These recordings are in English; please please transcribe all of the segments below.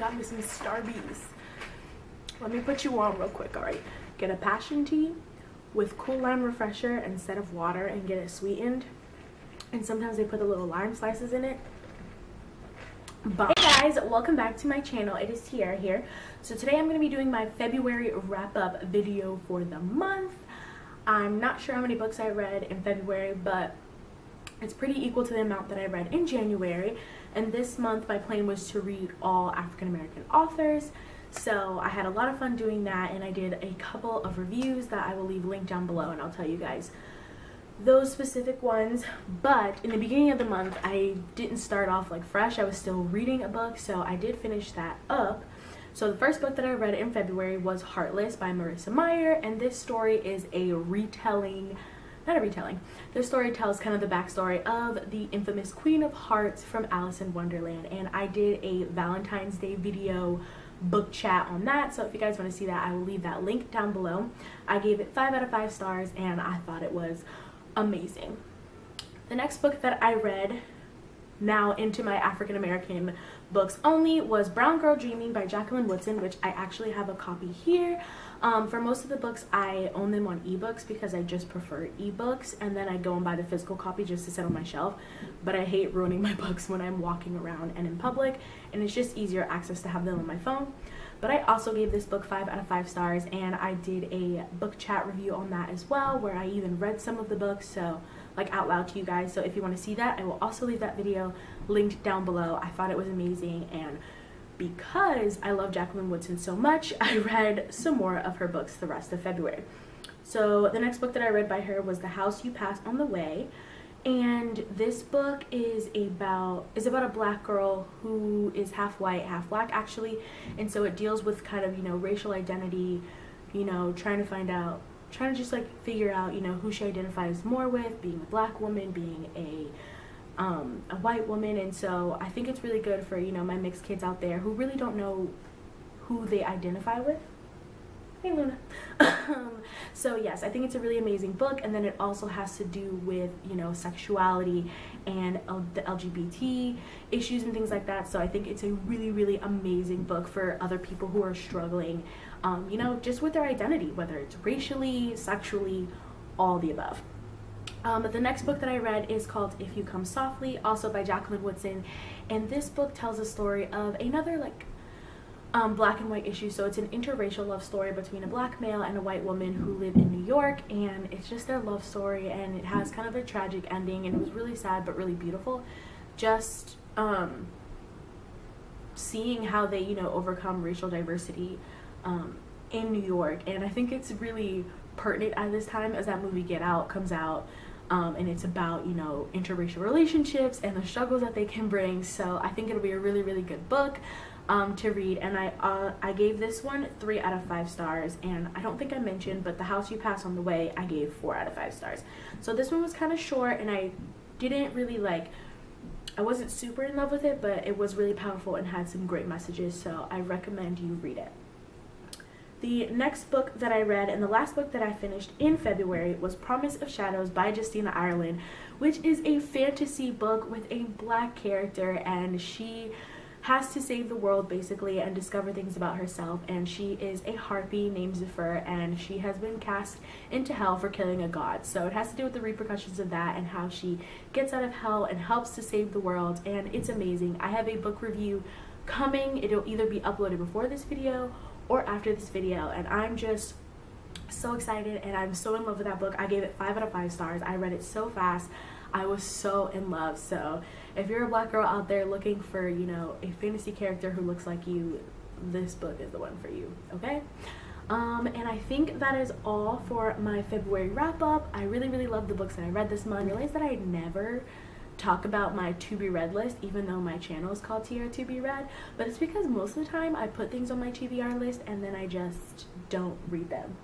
got me some Starbies. Let me put you on real quick, all right? Get a passion tea with cool lime refresher instead of water and get it sweetened. And sometimes they put the little lime slices in it. Hey guys, welcome back to my channel. It is Tiara here. So today I'm going to be doing my February wrap-up video for the month. I'm not sure how many books I read in February, but it's pretty equal to the amount that I read in January. And this month my plan was to read all African American authors. So I had a lot of fun doing that, and I did a couple of reviews that I will leave linked down below, and I'll tell you guys those specific ones. But in the beginning of the month I didn't start off like fresh. I was still reading a book, so I did finish that up. So the first book that I read in February was Heartless by Marissa Meyer, and this story is a retelling, not a retelling. This story tells kind of the backstory of the infamous Queen of Hearts from Alice in Wonderland, and I did a Valentine's Day video book chat on that, so if you guys want to see that, I will leave that link down below. I gave it 5 out of 5 stars, and I thought it was amazing. The next book that I read, now into my African American books only, was Brown Girl Dreaming by Jacqueline Woodson, which I actually have a copy here. For most of the books I own them on ebooks because I just prefer ebooks, and then I go and buy the physical copy just to sit on my shelf. But I hate ruining my books when I'm walking around and in public, and it's just easier access to have them on my phone. But I also gave this book 5 out of 5 stars, and I did a book chat review on that as well, where I even read some of the books, so like out loud to you guys. So if you want to see that, I will also leave that video linked down below. I thought it was amazing, and because I love Jacqueline Woodson so much, I read some more of her books the rest of February. So the next book that I read by her was The House You Pass on the Way, and this book is about a black girl who is half white, half black actually, and so it deals with kind of, you know, racial identity, you know, trying to just like figure out, you know, who she identifies more with, being a black woman, being a white woman. And so I think it's really good for, you know, my mixed kids out there who really don't know who they identify with. Hey Luna. So yes, I think it's a really amazing book, and then it also has to do with, you know, sexuality and the LGBT issues and things like that. So I think it's a really, really amazing book for other people who are struggling, you know, just with their identity, whether it's racially, sexually, all the above. But the next book that I read is called If You Come Softly, also by Jacqueline Woodson, and this book tells a story of another like black and white issue. So it's an interracial love story between a black male and a white woman who live in New York, and it's just their love story, and it has kind of a tragic ending, and it was really sad but really beautiful. Just seeing how they, you know, overcome racial diversity in New York, and I think it's really pertinent at this time as that movie Get Out comes out, and it's about, you know, interracial relationships and the struggles that they can bring. So I think it'll be a really, really good book to read, and I gave this one 3 out of 5 stars, and I don't think I mentioned, but The House You Pass on the Way I gave 4 out of 5 stars. So this one was kind of short, and I didn't really I wasn't super in love with it, but it was really powerful and had some great messages, so I recommend you read it. The next book that I read, and the last book that I finished in February, was Promise of Shadows by Justina Ireland, which is a fantasy book with a black character, and she has to save the world basically and discover things about herself, and she is a harpy named Zephyr, and she has been cast into hell for killing a god. So it has to do with the repercussions of that and how she gets out of hell and helps to save the world, and it's amazing. I have a book review coming. It'll either be uploaded before this video or after this video, and I'm just so excited, and I'm so in love with that book. I gave it 5 out of 5 stars. I read it so fast. I was so in love. So if you're a black girl out there looking for, you know, a fantasy character who looks like you, this book is the one for you, okay? And I think that is all for my February wrap up. I really, really love the books that I read this month. I realized that I never talk about my to be read list, even though my channel is called Tiaratoberead, but it's because most of the time I put things on my TBR list and then I just don't read them.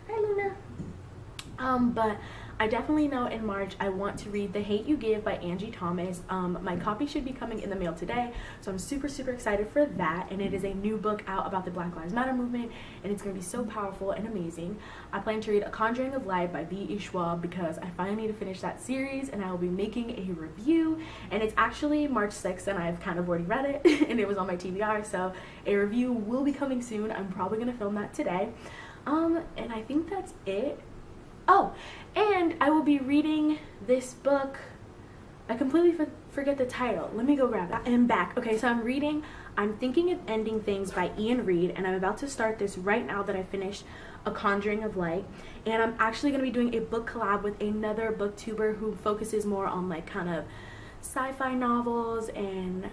Hi Luna. But I definitely know in March I want to read The Hate U Give by Angie Thomas. My copy should be coming in the mail today, so I'm super excited for that. And it is a new book out about the Black Lives Matter movement, and it's going to be so powerful and amazing. I plan to read A Conjuring of Light by V.E. Schwab because I finally need to finish that series, and I will be making a review. And it's actually March 6th, and I've kind of already read it, and it was on my TBR, so a review will be coming soon. I'm probably going to film that today. And I think that's it. Oh, and I will be reading this book. I completely forget the title. Let me go grab that. I'm back. Okay, so I'm reading I'm Thinking of Ending Things by Ian Reid, and I'm about to start this right now that I finished A Conjuring of Light. And I'm actually going to be doing a book collab with another booktuber who focuses more on like kind of sci-fi novels and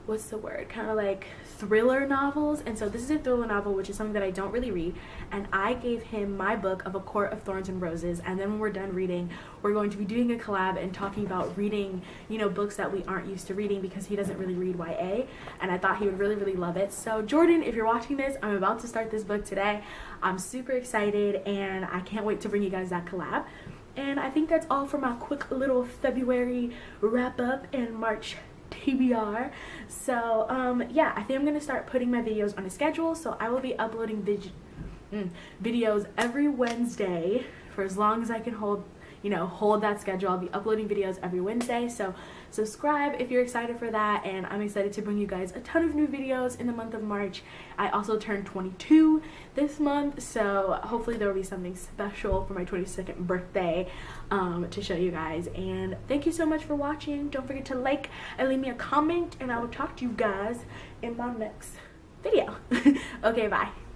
what's the word, kind of like thriller novels. And so this is a thriller novel, which is something that I don't really read, and I gave him my book of A Court of Thorns and Roses, and then when we're done reading, we're going to be doing a collab and talking about reading, you know, books that we aren't used to reading, because he doesn't really read YA, and I thought he would really love it. So Jordan, if you're watching this, I'm about to start this book today. I'm super excited, and I can't wait to bring you guys that collab. And I think that's all for my quick little February wrap up and March TBR. So yeah, I think I'm gonna start putting my videos on a schedule, so I will be uploading videos every Wednesday for as long as I can hold that schedule. I'll be uploading videos every Wednesday, so subscribe if you're excited for that. And I'm excited to bring you guys a ton of new videos in the month of March. I also turned 22 this month, so hopefully there will be something special for my 22nd birthday to show you guys. And thank you so much for watching. Don't forget to like and leave me a comment, and I will talk to you guys in my next video. Okay, bye.